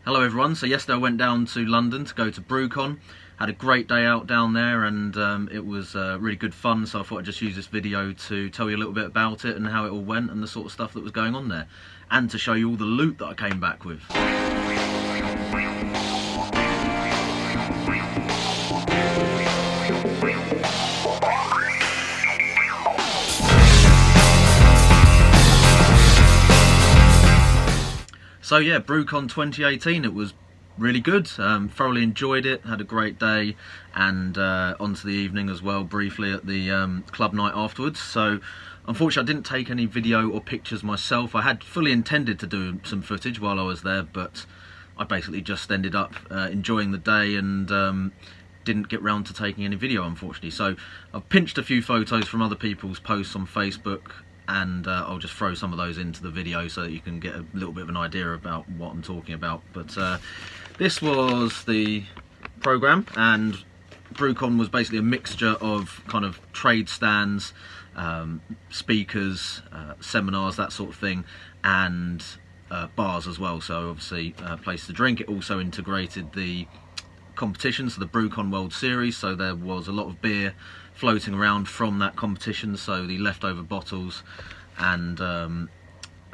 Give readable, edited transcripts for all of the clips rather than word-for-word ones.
Hello everyone, so yesterday I went down to London to go to Brewcon. Had a great day out down there and it was really good fun, so I thought I'd just use this video to tell you a little bit about it and how it all went and the sort of stuff that was going on there. And to show you all the loot that I came back with. So yeah, Brewcon 2018, it was really good, thoroughly enjoyed it, had a great day, and onto the evening as well, briefly at the club night afterwards. So unfortunately I didn't take any video or pictures myself. I had fully intended to do some footage while I was there, but I basically just ended up enjoying the day and didn't get round to taking any video, unfortunately. So I've pinched a few photos from other people's posts on Facebook, and I'll just throw some of those into the video so that you can get a little bit of an idea about what I'm talking about. But this was the programme, and Brewcon was basically a mixture of kind of trade stands, speakers, seminars, that sort of thing, and bars as well. So obviously a place to drink. It also integrated the competition, so the Brewcon World Series, so there was a lot of beer floating around from that competition, so the leftover bottles and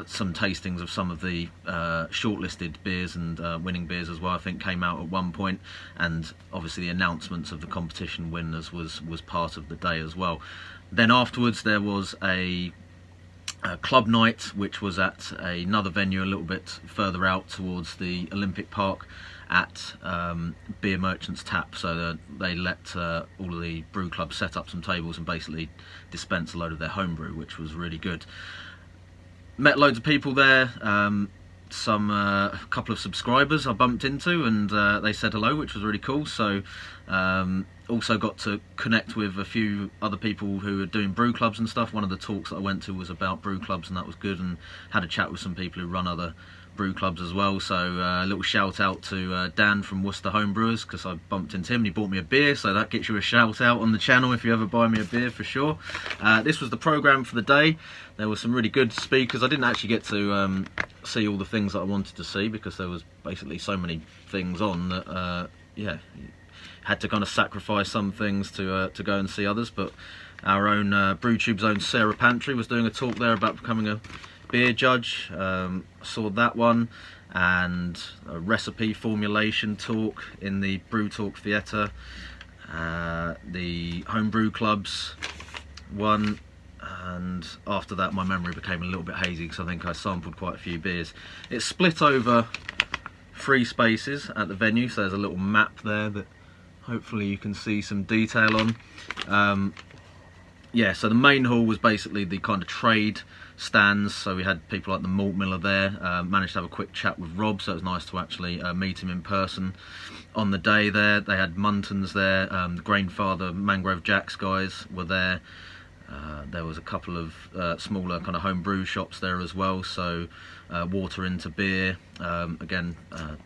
some tastings of some of the shortlisted beers and winning beers as well, I think, came out at one point, and obviously the announcements of the competition winners was part of the day as well. Then afterwards there was a club night, which was at another venue a little bit further out towards the Olympic Park at Beer Merchants Tap. So they let all of the brew clubs set up some tables and basically dispense a load of their homebrew, which was really good. Met loads of people there, a couple of subscribers I bumped into, and they said hello, which was really cool. So also got to connect with a few other people who are doing brew clubs and stuff. One of the talks that I went to was about brew clubs, and that was good, and had a chat with some people who run other brew clubs as well. So a little shout out to Dan from Worcester Homebrewers, because I bumped into him and he bought me a beer, so that gets you a shout out on the channel if you ever buy me a beer, for sure. This was the programme for the day. There were some really good speakers. I didn't actually get to see all the things that I wanted to see, because there was basically so many things on that yeah, had to kind of sacrifice some things to go and see others. But our own BrewTube's own Sarah Pantry was doing a talk there about becoming a beer judge. Saw that one, and a recipe formulation talk in the Brew Talk Theatre, the homebrew clubs one, and after that my memory became a little bit hazy because I think I sampled quite a few beers. It's split over 3 spaces at the venue, so there's a little map there that hopefully you can see some detail on. Yeah, so the main hall was basically the kind of trade stands, so we had people like the malt miller there. Managed to have a quick chat with Rob, so it was nice to actually meet him in person on the day there. They had Muntons there, the Grainfather Mangrove Jacks guys were there. There was a couple of smaller kind of home brew shops there as well, so water into beer. Again,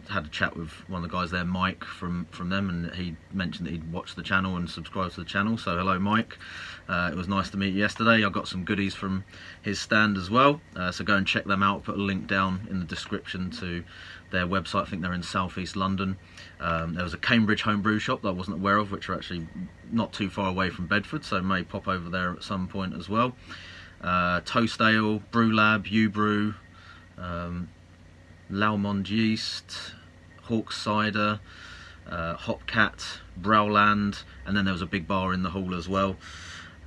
had a chat with one of the guys there, Mike from them, and he mentioned that he'd watched the channel and subscribed to the channel, so hello Mike. It was nice to meet you yesterday. I got some goodies from his stand as well, so go and check them out. I'll put a link down in the description to their website. I think they're in South East London. There was a Cambridge homebrew shop that I wasn't aware of, which are actually not too far away from Bedford, so may pop over there at some point as well. Toast Ale, Brew Lab, U-Brew, Laumond Yeast, Hawk Cider, Hopcat, Browland, and then there was a big bar in the hall as well.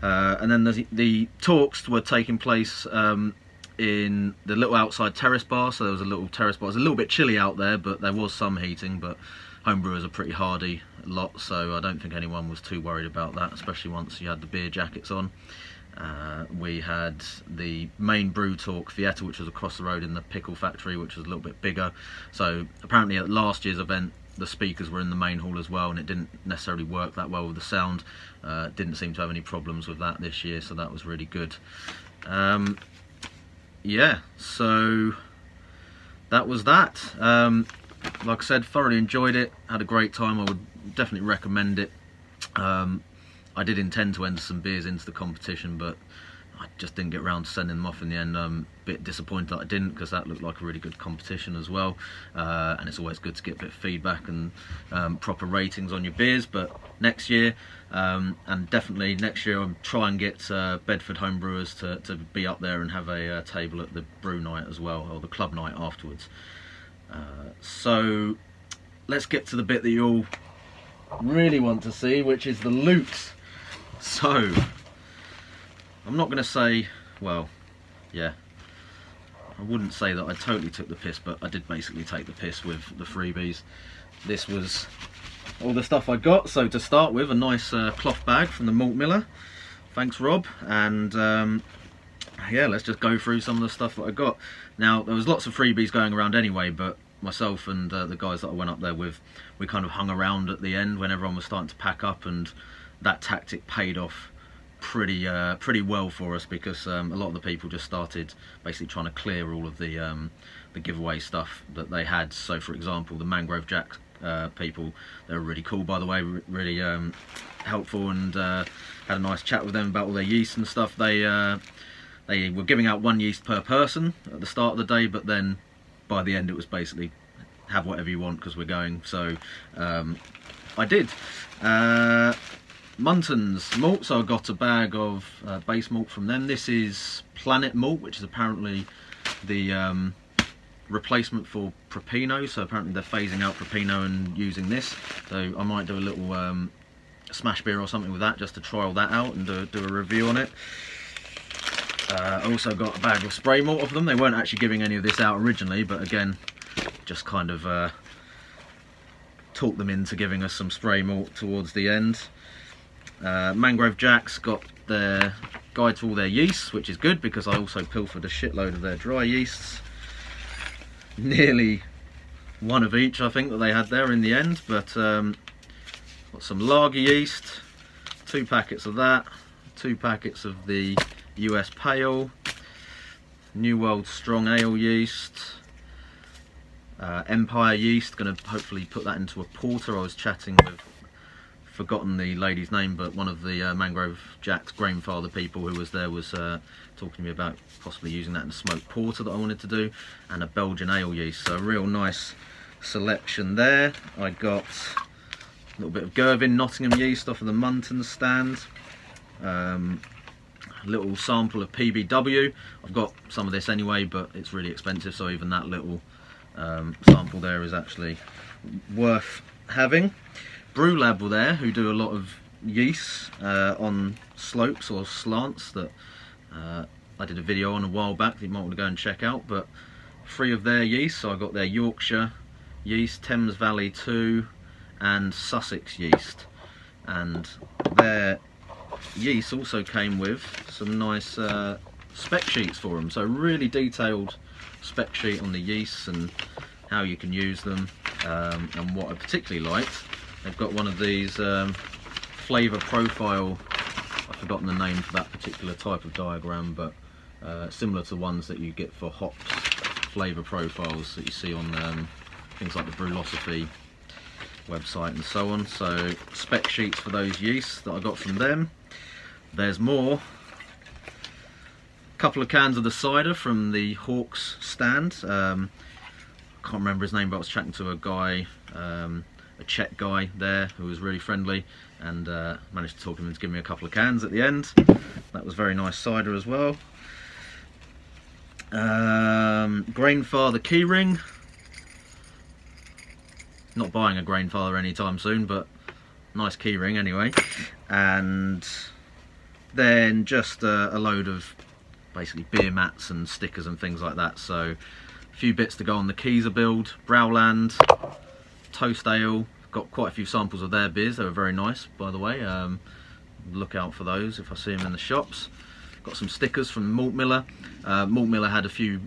And then the talks were taking place in the little outside terrace bar, so there was a little terrace bar. It was a little bit chilly out there, but there was some heating, but homebrewers are pretty hardy lot, so I don't think anyone was too worried about that, especially once you had the beer jackets on. We had the main Brew Talk Theatre, which was across the road in the pickle factory, which was a little bit bigger. So apparently at last year's event the speakers were in the main hall as well, and it didn't necessarily work that well with the sound. Didn't seem to have any problems with that this year, so that was really good. Yeah, so that was that. Like I said, thoroughly enjoyed it, had a great time. I would definitely recommend it. I did intend to enter some beers into the competition, but I just didn't get around to sending them off in the end. I'm a bit disappointed that I didn't, because that looked like a really good competition as well. And it's always good to get a bit of feedback and proper ratings on your beers. But next year, and definitely next year, I'll try and get Bedford homebrewers to be up there and have a table at the brew night as well, or the club night afterwards. So let's get to the bit that you all really want to see, which is the loot. So I'm not going to say, well, yeah, I wouldn't say that I totally took the piss, but I did basically take the piss with the freebies. This was all the stuff I got. So to start with, a nice cloth bag from the Malt Miller. Thanks, Rob. And yeah, let's just go through some of the stuff that I got. Now, there was lots of freebies going around anyway, but myself and the guys that I went up there with, we kind of hung around at the end when everyone was starting to pack up, and that tactic paid off pretty well for us, because a lot of the people just started basically trying to clear all of the giveaway stuff that they had. So for example, the Mangrove Jack people, they were really cool, by the way, really helpful, and had a nice chat with them about all their yeast and stuff. They were giving out 1 yeast per person at the start of the day, but then by the end it was basically have whatever you want because we're going. So I did. Munton's malt, so I got a bag of base malt from them. This is Planet Malt, which is apparently the replacement for Propino, so apparently they're phasing out Propino and using this. So I might do a little smash beer or something with that, just to trial that out and do a review on it. I also got a bag of spray malt of them. They weren't actually giving any of this out originally, but again, just kind of talked them into giving us some spray malt towards the end. Mangrove Jack's got their guide to all their yeasts, which is good because I also pilfered a shitload of their dry yeasts. Nearly one of each, I think, that they had there in the end, but got some lager yeast, 2 packets of that, 2 packets of the US Pale, New World Strong Ale yeast, Empire yeast, going to hopefully put that into a porter. I was chatting with, forgotten the lady's name, but one of the Mangrove Jack's grandfather people who was there was talking to me about possibly using that in a smoked porter that I wanted to do, and a Belgian ale yeast. So a real nice selection there. I got a little bit of Girvan Nottingham yeast off of the Munton stand. A little sample of PBW. I've got some of this anyway, but it's really expensive, so even that little sample there is actually worth having. Brew Lab were there, who do a lot of yeasts on slopes or slants that I did a video on a while back that you might want to go and check out. But 3 of their yeast, so I got their Yorkshire yeast, Thames Valley 2 and Sussex yeast, and their yeast also came with some nice spec sheets for them, so really detailed spec sheet on the yeasts and how you can use them. And what I particularly liked, they've got one of these flavour profile, I've forgotten the name for that particular type of diagram, but similar to ones that you get for hops, flavour profiles that you see on things like the Brewlosophy website and so on. So spec sheets for those yeasts that I got from them. There's more. A couple of cans of the cider from the Hawks stand. Can't remember his name, but I was chatting to a guy, a Czech guy there who was really friendly, and managed to talk him into giving me a couple of cans at the end. That was very nice cider as well. Grainfather keyring. Not buying a Grainfather anytime soon, but nice keyring anyway. And then just a load of basically beer mats and stickers and things like that. So a few bits to go on the Keezer build. Browland, Toast Ale, got quite a few samples of their beers. They were very nice, by the way. Look out for those if I see them in the shops. Got some stickers from Malt Miller. Malt Miller had a few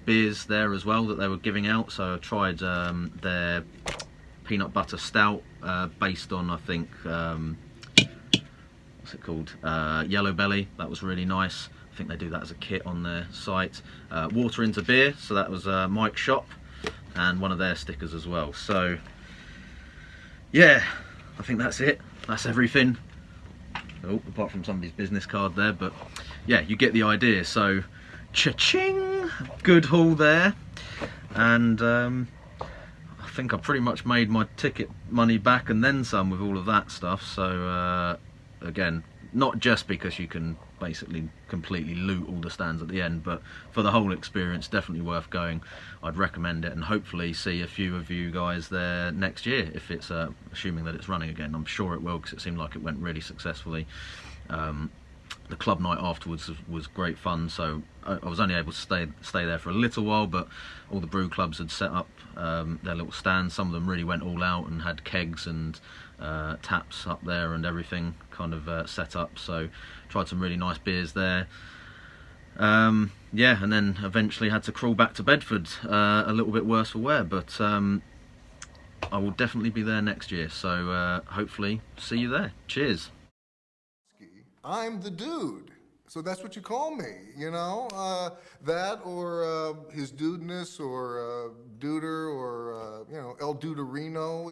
beers there as well that they were giving out, so I tried their peanut butter stout based on, I think, what's it called, Yellow Belly. That was really nice. I think they do that as a kit on their site. Water into beer, so that was Mike's shop, and one of their stickers as well. So yeah, I think that's it. That's everything. Oh, apart from somebody's business card there, but yeah, you get the idea. So, cha-ching, good haul there, and I think I pretty much made my ticket money back and then some with all of that stuff. So again, not just because you can basically completely loot all the stands at the end, but for the whole experience, definitely worth going. I'd recommend it, and hopefully see a few of you guys there next year, if it's assuming that it's running again. I'm sure it will, because it seemed like it went really successfully. The club night afterwards was great fun, so I was only able to stay there for a little while, but all the brew clubs had set up their little stands. Some of them really went all out and had kegs and taps up there and everything kind of set up, so tried some really nice beers there. Yeah, and then eventually had to crawl back to Bedford, a little bit worse for wear, but I will definitely be there next year, so hopefully see you there. Cheers. I'm the dude, so that's what you call me, you know? That or his dudeness or Duder or, you know, El Duderino.